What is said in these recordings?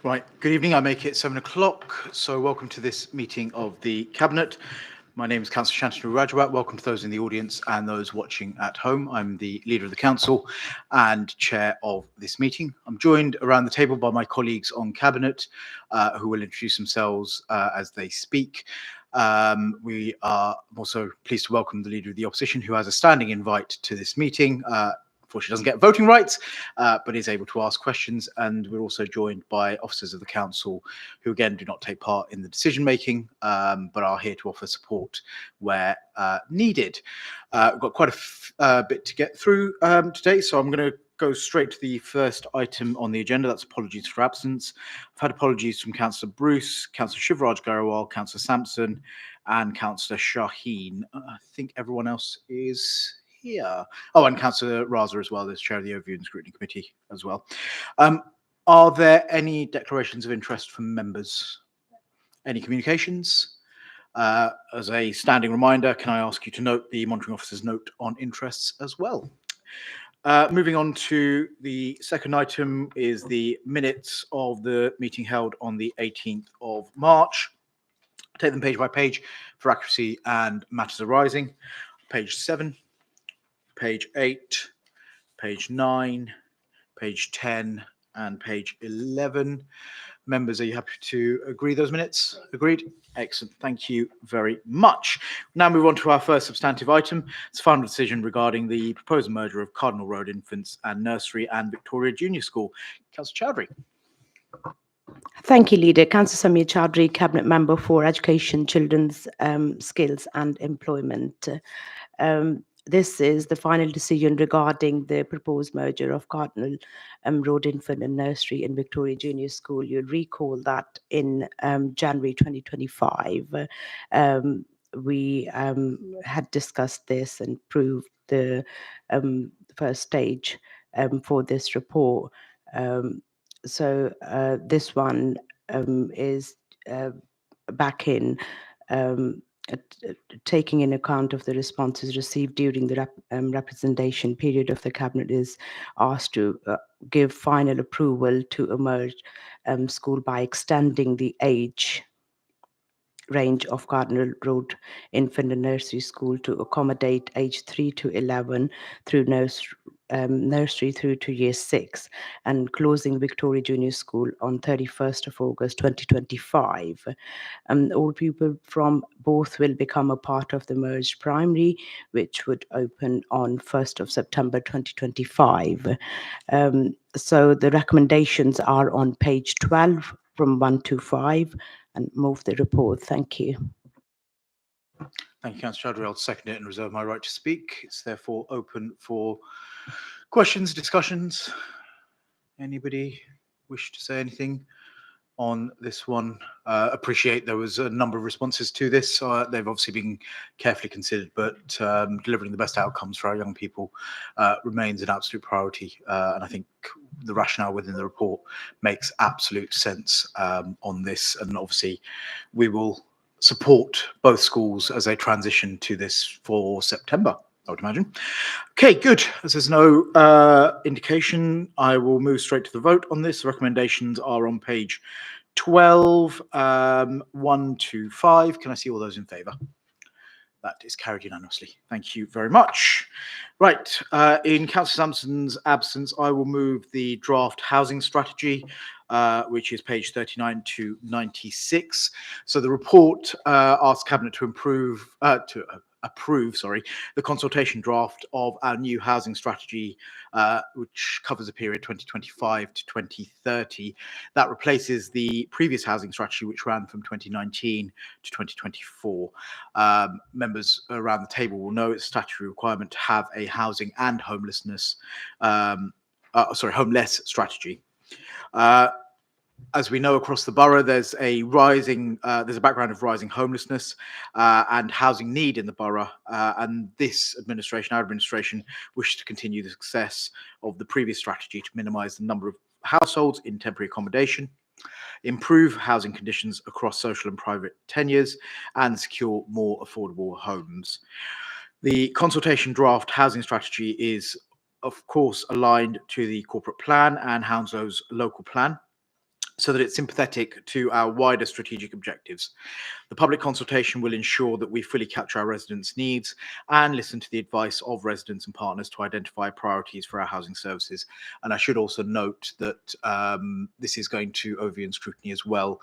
Right, good evening. I make it 7 o'clock, so welcome to this meeting of the Cabinet. My name is Councillor Shantanu Rajawat. Welcome to those in the audience and those watching at home. I'm the Leader of the Council and Chair of this meeting. I'm joined around the table by my colleagues on Cabinet who will introduce themselves as they speak. We are also pleased to welcome the Leader of the Opposition, who has a standing invite to this meeting. Unfortunately, doesn't get voting rights, but is able to ask questions. And we're also joined by officers of the council who, again, do not take part in the decision making, but are here to offer support where needed. We've got quite a bit to get through today, so I'm going to go straight to the first item on the agenda. That's apologies for absence. I've had apologies from Councillor Bruce, Councillor Shivraj Garawal, Councillor Sampson, and Councillor Shaheen. I think everyone else is here. Oh, and Councillor Raza as well, as Chair of the Overview and Scrutiny Committee as well. Are there any declarations of interest from members? Any communications? As a standing reminder, can I ask you to note the monitoring officer's note on interests as well? Moving on to the second item is the minutes of the meeting held on the 18th of March. Take them page by page for accuracy and matters arising. Page 7, page 8, page 9, page 10, and page 11. Members, are you happy to agree those minutes? Agreed? Excellent. Thank you very much. Now move on to our first substantive item. It's a final decision regarding the proposed merger of Cardinal Road Infants and Nursery and Victoria Junior School. Councillor Chowdhury. Thank you, Leader. Councillor Samir Chowdhury, Cabinet Member for Education, Children's Skills and Employment. This is the final decision regarding the proposed merger of Cardinal Road Infant and Nursery and Victoria Junior School. You'll recall that in January 2025, we had discussed this and proved the first stage for this report. So this one is back in taking in account of the responses received during the representation period of the Cabinet, is asked to give final approval to a merged school by extending the age range of Cardinal Road Infant and Nursery School to accommodate age 3 to 11 through nursery through to year 6, and closing Victoria Junior School on 31st of August 2025. All pupils from both will become a part of the merged primary, which would open on 1st of September 2025. So the recommendations are on page 12 from 1 to 5, and move the report. Thank you. Thank you, Councillor Chowdhury. I'll second it and reserve my right to speak. It's therefore open for questions, discussions. Anybody wish to say anything on this one? Appreciate there was a number of responses to this. They've obviously been carefully considered, but delivering the best outcomes for our young people remains an absolute priority. And I think the rationale within the report makes absolute sense on this. And obviously we will support both schools as they transition to this for September, I would imagine. Okay, good. As there's no indication, I will move straight to the vote on this. The recommendations are on page 12, 1 to 5. Can I see all those in favour? That is carried unanimously. Thank you very much. Right, in Councillor Sampson's absence, I will move the draft housing strategy, which is page 39 to 96. So the report asks Cabinet to approve the consultation draft of our new housing strategy, which covers the period 2025 to 2030. That replaces the previous housing strategy, which ran from 2019 to 2024. Members around the table will know it's a statutory requirement to have a housing and homeless strategy. As we know, across the borough, there's a background of rising homelessness and housing need in the borough. And this administration, our administration, wishes to continue the success of the previous strategy to minimise the number of households in temporary accommodation, improve housing conditions across social and private tenures, and secure more affordable homes. The consultation draft housing strategy is, of course, aligned to the corporate plan and Hounslow's local plan. so that it's sympathetic to our wider strategic objectives. The public consultation will ensure that we fully capture our residents' needs and listen to the advice of residents and partners to identify priorities for our housing services. And I should also note that this is going to overview scrutiny as well,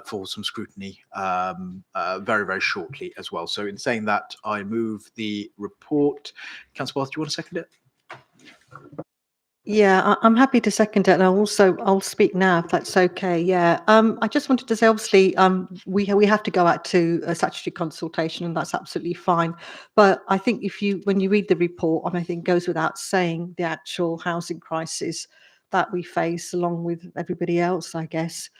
for some scrutiny very, very shortly as well. So in saying that, I move the report. Councillor Bath, do you want to second it? Yeah, I'm happy to second it, and I'll speak now if that's okay. Yeah, I just wanted to say, obviously, we have to go out to a statutory consultation, and that's absolutely fine. But I think when you read the report, and I think it goes without saying, the actual housing crisis that we face, along with everybody else, I guess,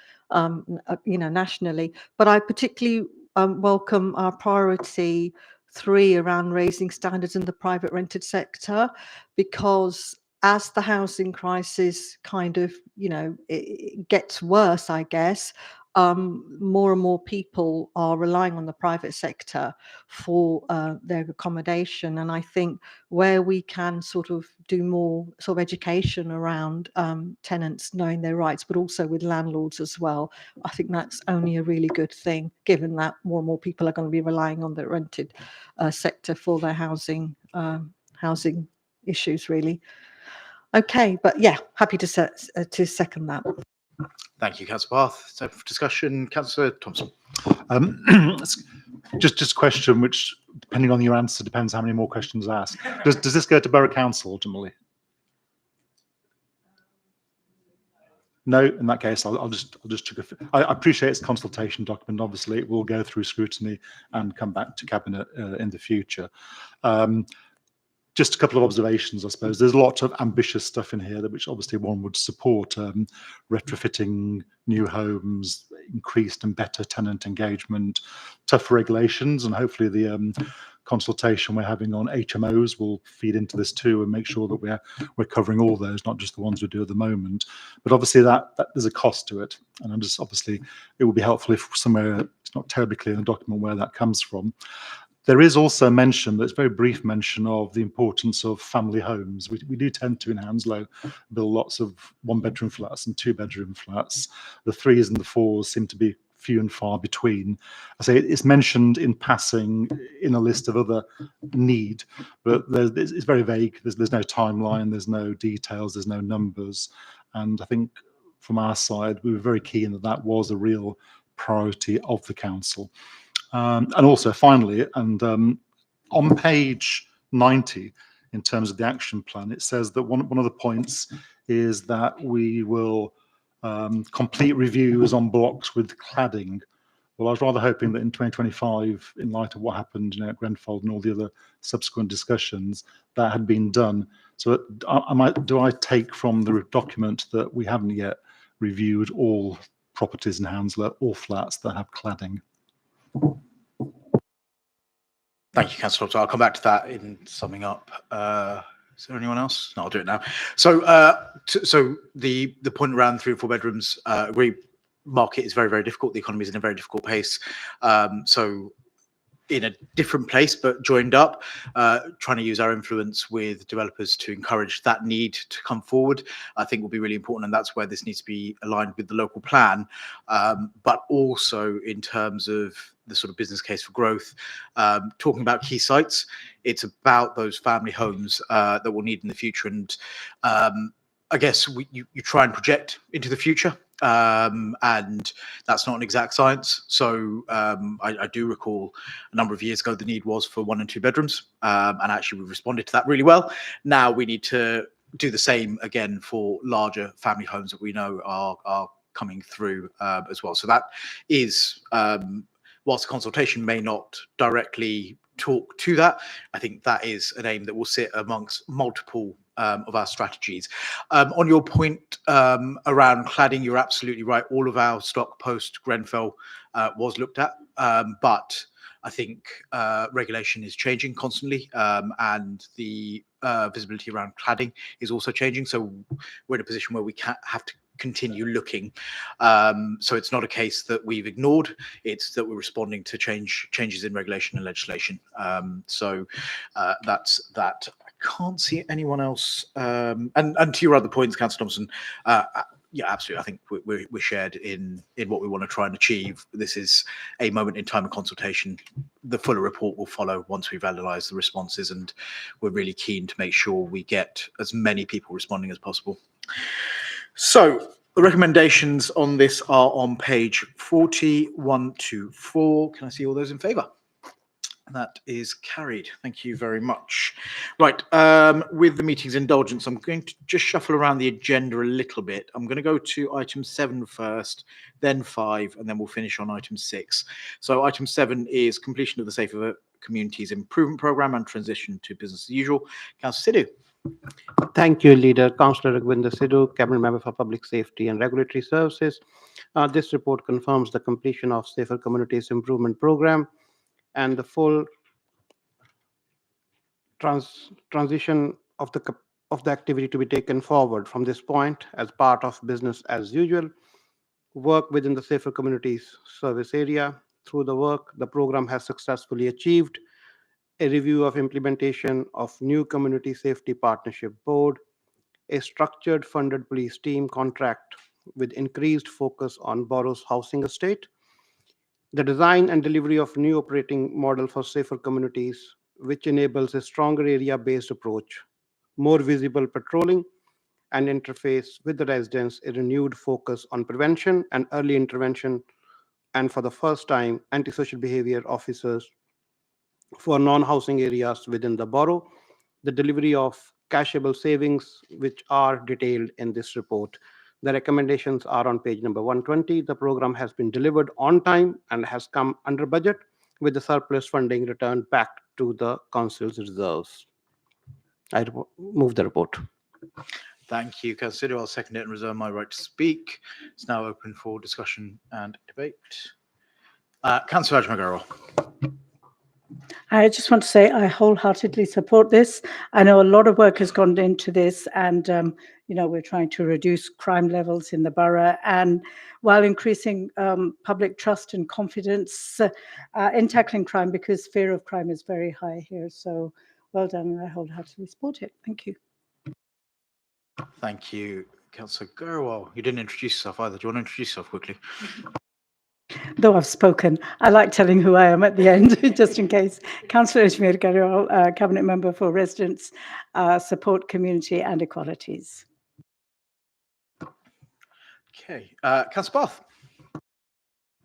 nationally. But I particularly welcome our priority 3 around raising standards in the private rented sector, because as the housing crisis kind of, it gets worse, I guess, more and more people are relying on the private sector for their accommodation. And I think where we can sort of do more sort of education around tenants knowing their rights, but also with landlords as well, I think that's only a really good thing, given that more and more people are going to be relying on the rented sector for their housing issues, really. Okay, but yeah, happy to second that. Thank you, Councillor Bath. So for discussion, Councillor Thompson. Just a question, which, depending on your answer, depends how many more questions asked. Does this go to Borough Council ultimately? No, in that case, I'll just check. I appreciate it's a consultation document. Obviously, it will go through scrutiny and come back to Cabinet in the future. Just a couple of observations, I suppose. There's a lot of ambitious stuff in here, which obviously one would support: retrofitting new homes, increased and better tenant engagement, tougher regulations, and hopefully the consultation we're having on HMOs will feed into this too, and make sure that we're covering all those, not just the ones we do at the moment. But obviously that there's a cost to it, and I'm just, obviously it would be helpful if somewhere, it's not terribly clear in the document where that comes from. There is also mention, that's very brief mention, of the importance of family homes. We do tend to, in Hounslow, build lots of 1-bedroom flats and 2-bedroom flats. The 3s and the 4s seem to be few and far between. I say it's mentioned in passing in a list of other need, but it's very vague. There's no timeline, there's no details, there's no numbers. And I think from our side, we were very keen that that was a real priority of the council. And also, finally, and on page 90, in terms of the action plan, it says that one of the points is that we will complete reviews on blocks with cladding. Well, I was rather hoping that in 2025, in light of what happened at Grenfell and all the other subsequent discussions, that had been done. So do I take from the document that we haven't yet reviewed all properties in Hounslow, all flats that have cladding? Thank you, Councillor Thompson. I'll come back to that in summing up. Is there anyone else? No, I'll do it now. So, so the point around 3 and 4 bedrooms, agree, market is very, very difficult. The economy is in a very difficult pace. So in a different place, but joined up, trying to use our influence with developers to encourage that need to come forward, I think will be really important. And that's where this needs to be aligned with the local plan, but also in terms of the sort of business case for growth. Talking about key sites, it's about those family homes that we'll need in the future. And I guess you try and project into the future, and that's not an exact science. So I do recall a number of years ago the need was for 1 and 2 bedrooms, and actually we responded to that really well. Now we need to do the same again for larger family homes that we know are coming through as well. So that is, whilst the consultation may not directly talk to that, I think that is an aim that will sit amongst multiple of our strategies. On your point around cladding, you're absolutely right. All of our stock post Grenfell was looked at, but I think regulation is changing constantly, and the visibility around cladding is also changing. So we're in a position where we have to continue looking. So it's not a case that we've ignored, it's that we're responding to changes in regulation and legislation. So that's that. I can't see anyone else. And to your other points, Councillor Thompson, Yeah, absolutely. I think we're shared in what we want to try and achieve. This is a moment in time of consultation. The fuller report will follow once we've analysed the responses, and we're really keen to make sure we get as many people responding as possible. So the recommendations on this are on page 41 to 4. Can I see all those in favour? That is carried. Thank you very much. Right, with the meeting's indulgence, I'm going to just shuffle around the agenda a little bit. I'm going to go to item 7 first, then 5, and then we'll finish on item 6. So item 7 is completion of the Safer Communities Improvement Programme and transition to business as usual. Councillor Sidhu. Thank you, Leader. Councillor Raghvinder Sidhu, Cabinet Member for Public Safety and Regulatory Services. This report confirms the completion of Safer Communities Improvement Programme and the full transition of the activity to be taken forward from this point as part of business as usual. Work within the Safer Communities service area. Through the work, the program has successfully achieved a review of implementation of new Community Safety Partnership Board, a structured funded police team contract with increased focus on borough's housing estate, the design and delivery of new operating model for safer communities, which enables a stronger area-based approach, more visible patrolling and interface with the residents, a renewed focus on prevention and early intervention, and for the first time, antisocial behavior officers for non-housing areas within the borough, the delivery of cashable savings, which are detailed in this report. The recommendations are on page number 120. The program has been delivered on time and has come under budget, with the surplus funding returned back to the council's reserves. I move the report. Thank you, Councillor Sidhu. I'll second it and reserve my right to speak. It's now open for discussion and debate. Councillor Rajmagarwal. I just want to say I wholeheartedly support this. I know a lot of work has gone into this, and we're trying to reduce crime levels in the borough, and while increasing public trust and confidence in tackling crime, because fear of crime is very high here. So well done, and I wholeheartedly support it. Thank you. Thank you, Councillor Garwal. You didn't introduce yourself either. Do you want to introduce yourself quickly? Though I've spoken, I like telling who I am at the end, just in case. Councillor Ajmer Garwal, Cabinet Member for Residents, Support, Community and Equalities. Okay, Councillor Bath.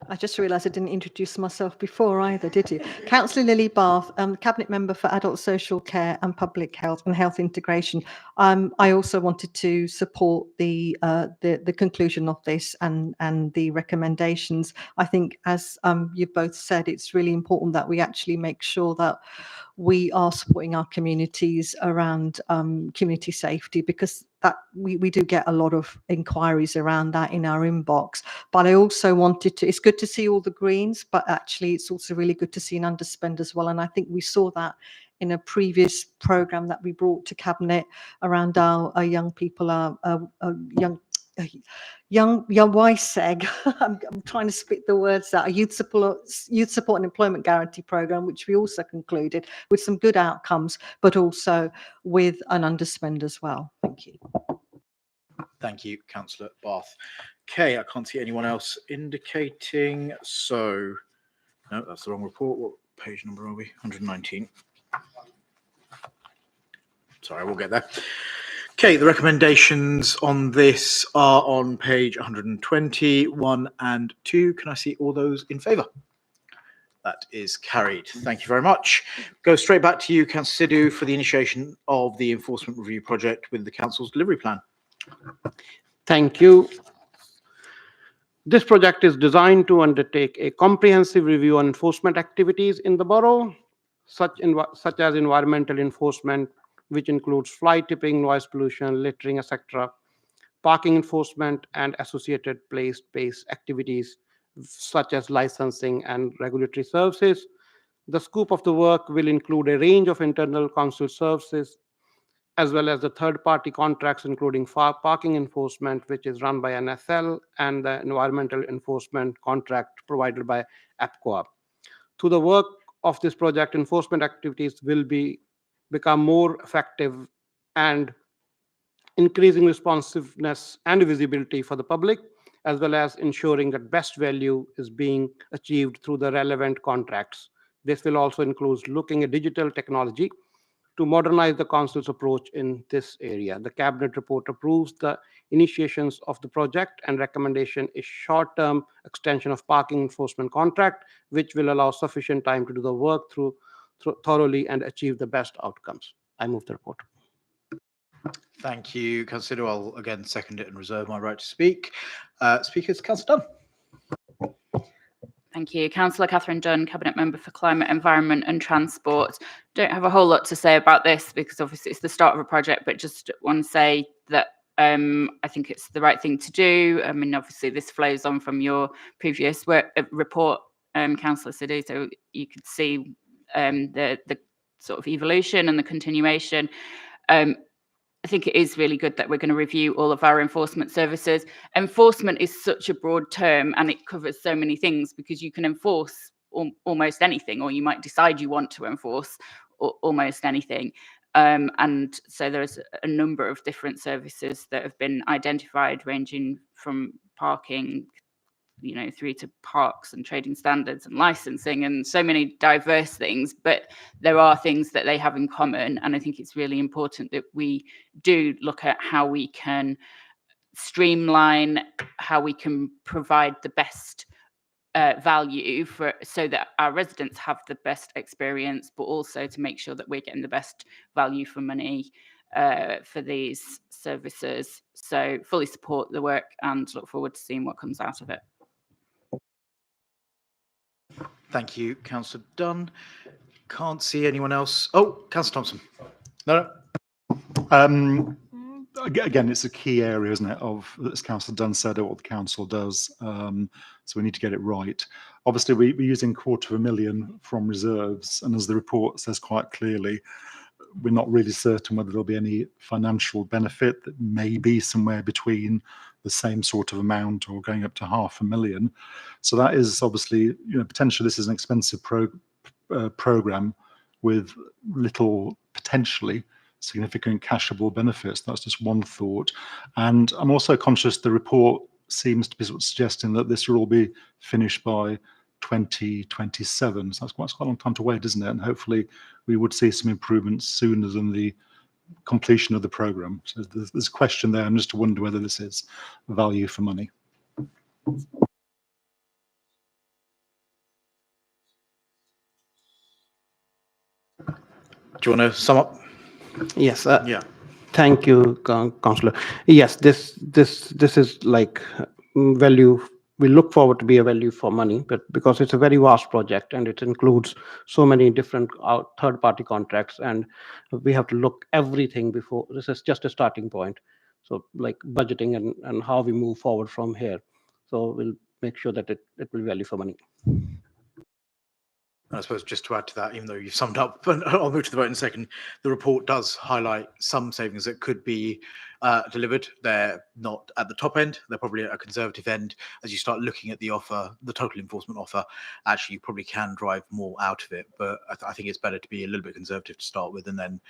I just realised I didn't introduce myself before either, did you? Councillor Lily Bath, Cabinet Member for Adult Social Care and Public Health and Health Integration. I also wanted to support the conclusion of this and the recommendations. I think, as you've both said, it's really important that we actually make sure that we are supporting our communities around community safety, because that we do get a lot of inquiries around that in our inbox. But I also wanted to, it's good to see all the greens, but actually it's also really good to see an underspend as well. And I think we saw that in a previous programme that we brought to Cabinet around our young people, young YSEG. I'm trying to spit the words out. A youth support and employment guarantee program, which we also concluded with some good outcomes, but also with an underspend as well. Thank you. Thank you, Councillor Bath. Okay, I can't see anyone else indicating. So, no, that's the wrong report. What page number are we? 119. Sorry, we'll get there. Okay, the recommendations on this are on page 120, 1 and 2. Can I see all those in favour? That is carried. Thank you very much. Go straight back to you, Councillor Sidhu, for the initiation of the enforcement review project with the council's delivery plan. Thank you. This project is designed to undertake a comprehensive review on enforcement activities in the borough, such as environmental enforcement, which includes fly tipping, noise pollution, littering, etc., parking enforcement, and associated place-based activities such as licensing and regulatory services. The scope of the work will include a range of internal council services, as well as the third-party contracts, including parking enforcement, which is run by NSL, and the environmental enforcement contract provided by APCOA. Through the work of this project, enforcement activities will become more effective and increasing responsiveness and visibility for the public, as well as ensuring that best value is being achieved through the relevant contracts. This will also include looking at digital technology to modernize the council's approach in this area. The cabinet report approves the initiations of the project, and recommendation is short-term extension of parking enforcement contract, which will allow sufficient time to do the work through thoroughly and achieve the best outcomes. I move the report. Thank you, Councillor. I'll again second it and reserve my right to speak. Speakers, Councillor Dunn. Thank you. Councillor Catherine Dunn, Cabinet Member for Climate, Environment and Transport. Don't have a whole lot to say about this because obviously it's the start of a project, but just want to say that I think it's the right thing to do. I mean, obviously this flows on from your previous report, Councillor Sidhu, so you could see the sort of evolution and the continuation. I think it is really good that we're going to review all of our enforcement services. Enforcement is such a broad term and it covers so many things because you can enforce almost anything, or you might decide you want to enforce almost anything. And so there's a number of different services that have been identified, ranging from parking, through to parks and trading standards and licensing and so many diverse things, but there are things that they have in common. And I think it's really important that we do look at how we can streamline, how we can provide the best value so that our residents have the best experience, but also to make sure that we're getting the best value for money for these services. So fully support the work and look forward to seeing what comes out of it. Thank you, Councillor Dunn. Can't see anyone else. Oh, Councillor Thompson. No. Again, it's a key area, isn't it, of, as Councillor Dunn said, what the council does. So we need to get it right. Obviously, we're using £250,000 from reserves, and as the report says quite clearly, we're not really certain whether there'll be any financial benefit. That may be somewhere between the same sort of amount or going up to £500,000. So that is obviously, potentially this is an expensive program with little potentially significant cashable benefits. That's just one thought. And I'm also conscious the report seems to be sort of suggesting that this will all be finished by 2027. So that's quite a long time to wait, isn't it? And hopefully we would see some improvements sooner than the completion of the program. So there's a question there, and just to wonder whether this is value for money. Do you want to sum up? Yes. Yeah. Thank you, Councillor. Yes, this is like value. We look forward to be a value for money, but because it's a very vast project and it includes so many different third-party contracts, and we have to look everything before. This is just a starting point. So like budgeting and how we move forward from here. So we'll make sure that it will be value for money. I suppose just to add to that, even though you've summed up, and I'll move to the vote in a second, the report does highlight some savings that could be delivered. They're not at the top end, they're probably at a conservative end. As you start looking at the offer, the total enforcement offer, actually you probably can drive more out of it. But I think it's better to be a little bit conservative to start with and then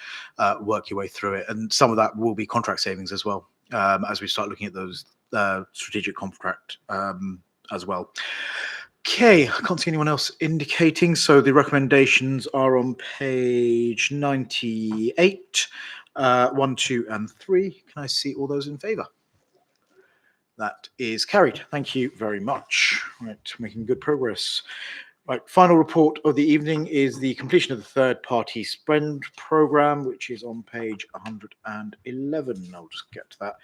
work your way through it. And some of that will be contract savings as well, as we start looking at those strategic contract as well. Okay, I can't see anyone else indicating, so the recommendations are on page 98, 1, 2 and 3. Can I see all those in favour? That is carried. Thank you very much. Right, making good progress. Right, final report of the evening is the completion of the third-party spend programme, which is on page 111. I'll just get to that.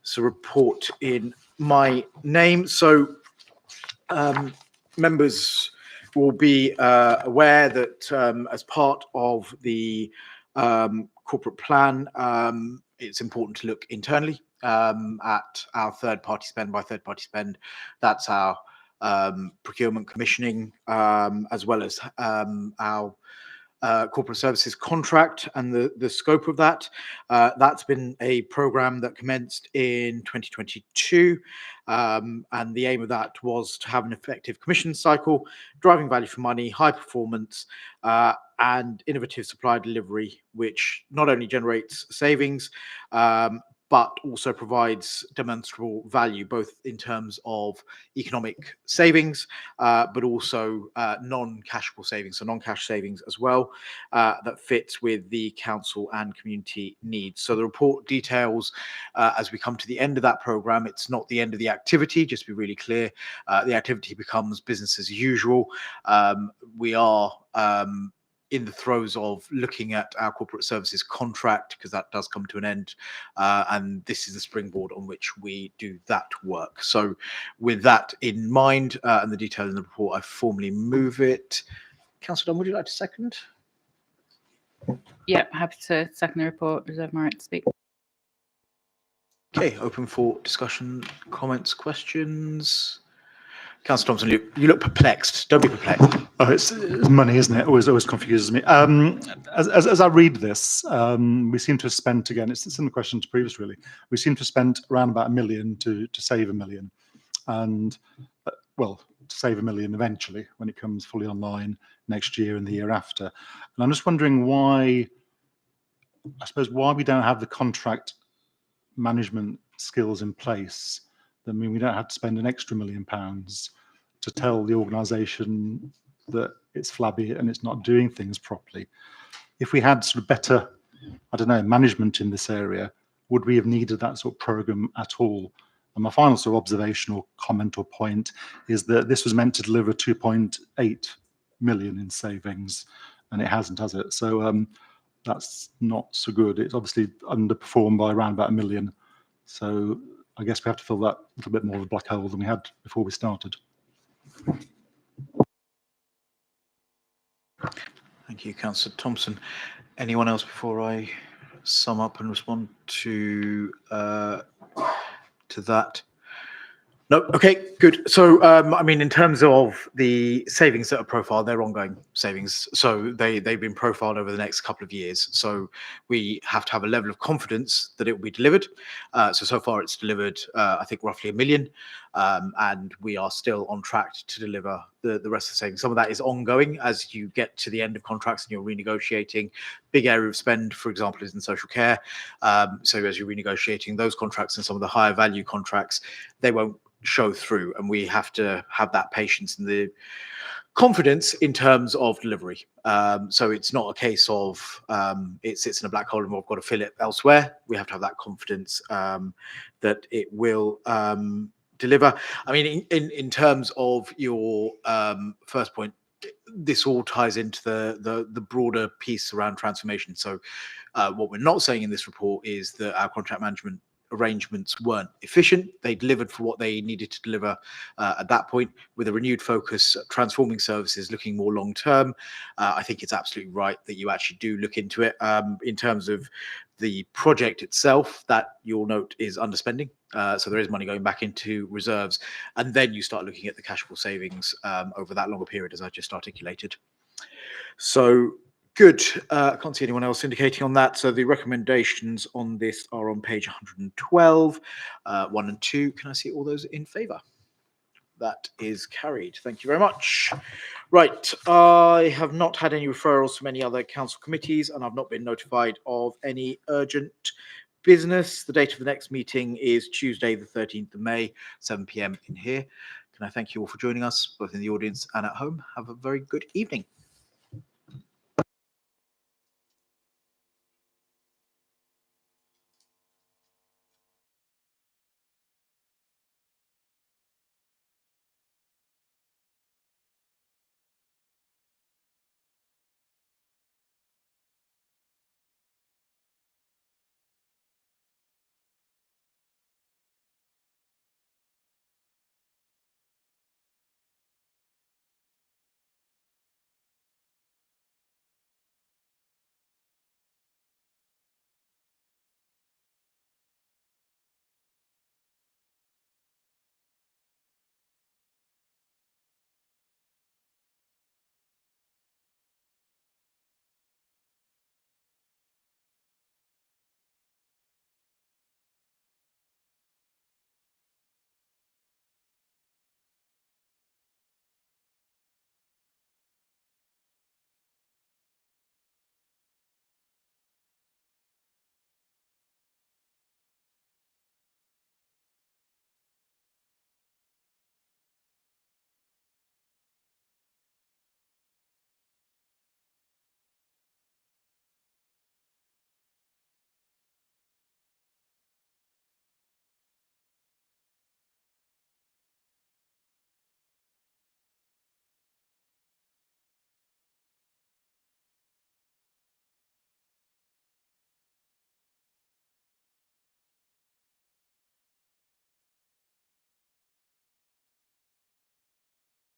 It's a report in my name. So, members will be aware that as part of the corporate plan, it's important to look internally at our third-party spend. By third-party spend, that's our procurement commissioning, as well as our corporate services contract and the scope of that. That's been a program that commenced in 2022, and the aim of that was to have an effective commission cycle, driving value for money, high performance, and innovative supply delivery, which not only generates savings, but also provides demonstrable value, both in terms of economic savings, but also non-cashable savings, so non-cash savings as well, that fits with the council and community needs. So the report details, as we come to the end of that programme, it's not the end of the activity, just to be really clear. The activity becomes business as usual. We are in the throes of looking at our corporate services contract, because that does come to an end. And this is the springboard on which we do that work. So with that in mind, and the detail in the report, I formally move it. Councillor Dunn, would you like to second? Yeah, happy to second the report. Reserve my right to speak. Okay, open for discussion, comments, questions. Councillor Thompson, you look perplexed. Don't be perplexed. Oh, it's money, isn't it? Always confuses me. As I read this, we seem to have spent, again, it's in the question to previous, really. We seem to have spent around about £1 million to save £1 million. And, well, to save £1 million eventually when it comes fully online next year and the year after. And I'm just wondering why, I suppose, why we don't have the contract management skills in place. I mean, we don't have to spend an extra £1 million to tell the organisation that it's flabby and it's not doing things properly. If we had sort of better, I don't know, management in this area, would we have needed that sort of programme at all? And my final sort of observation or comment or point is that this was meant to deliver 2.8 million in savings, and it hasn't, has it? So that's not so good. It's obviously underperformed by around about £1 million. So I guess we have to fill that a little bit more of a black hole than we had before we started. Thank you, Councillor Thompson. Anyone else before I sum up and respond to that? No. Okay, good. So, I mean, in terms of the savings that are profiled, they're ongoing savings. So they've been profiled over the next couple of years. So we have to have a level of confidence that it will be delivered. So far it's delivered, I think, roughly £1 million. And we are still on track to deliver the rest of the savings. Some of that is ongoing as you get to the end of contracts and you're renegotiating. Big area of spend, for example, is in social care. So as you're renegotiating those contracts and some of the higher value contracts, they won't show through, and we have to have that patience and the confidence in terms of delivery. So it's not a case of it sits in a black hole and we've got to fill it elsewhere. We have to have that confidence that it will deliver. I mean, in terms of your first point, this all ties into the broader piece around transformation. So what we're not saying in this report is that our contract management arrangements weren't efficient. They delivered for what they needed to deliver at that point, with a renewed focus, transforming services, looking more long term. I think it's absolutely right that you actually do look into it. In terms of the project itself, that you'll note is underspending. So there is money going back into reserves, and then you start looking at the cashable savings over that longer period, as I just articulated. So good. I can't see anyone else indicating on that. So the recommendations on this are on page 112, 1 and 2. Can I see all those in favour? That is carried. Thank you very much. Right. I have not had any referrals from any other council committees, and I've not been notified of any urgent business. The date of the next meeting is Tuesday, the 13th of May, 7 p.m. in here. Can I thank you all for joining us, both in the audience and at home? Have a very good evening.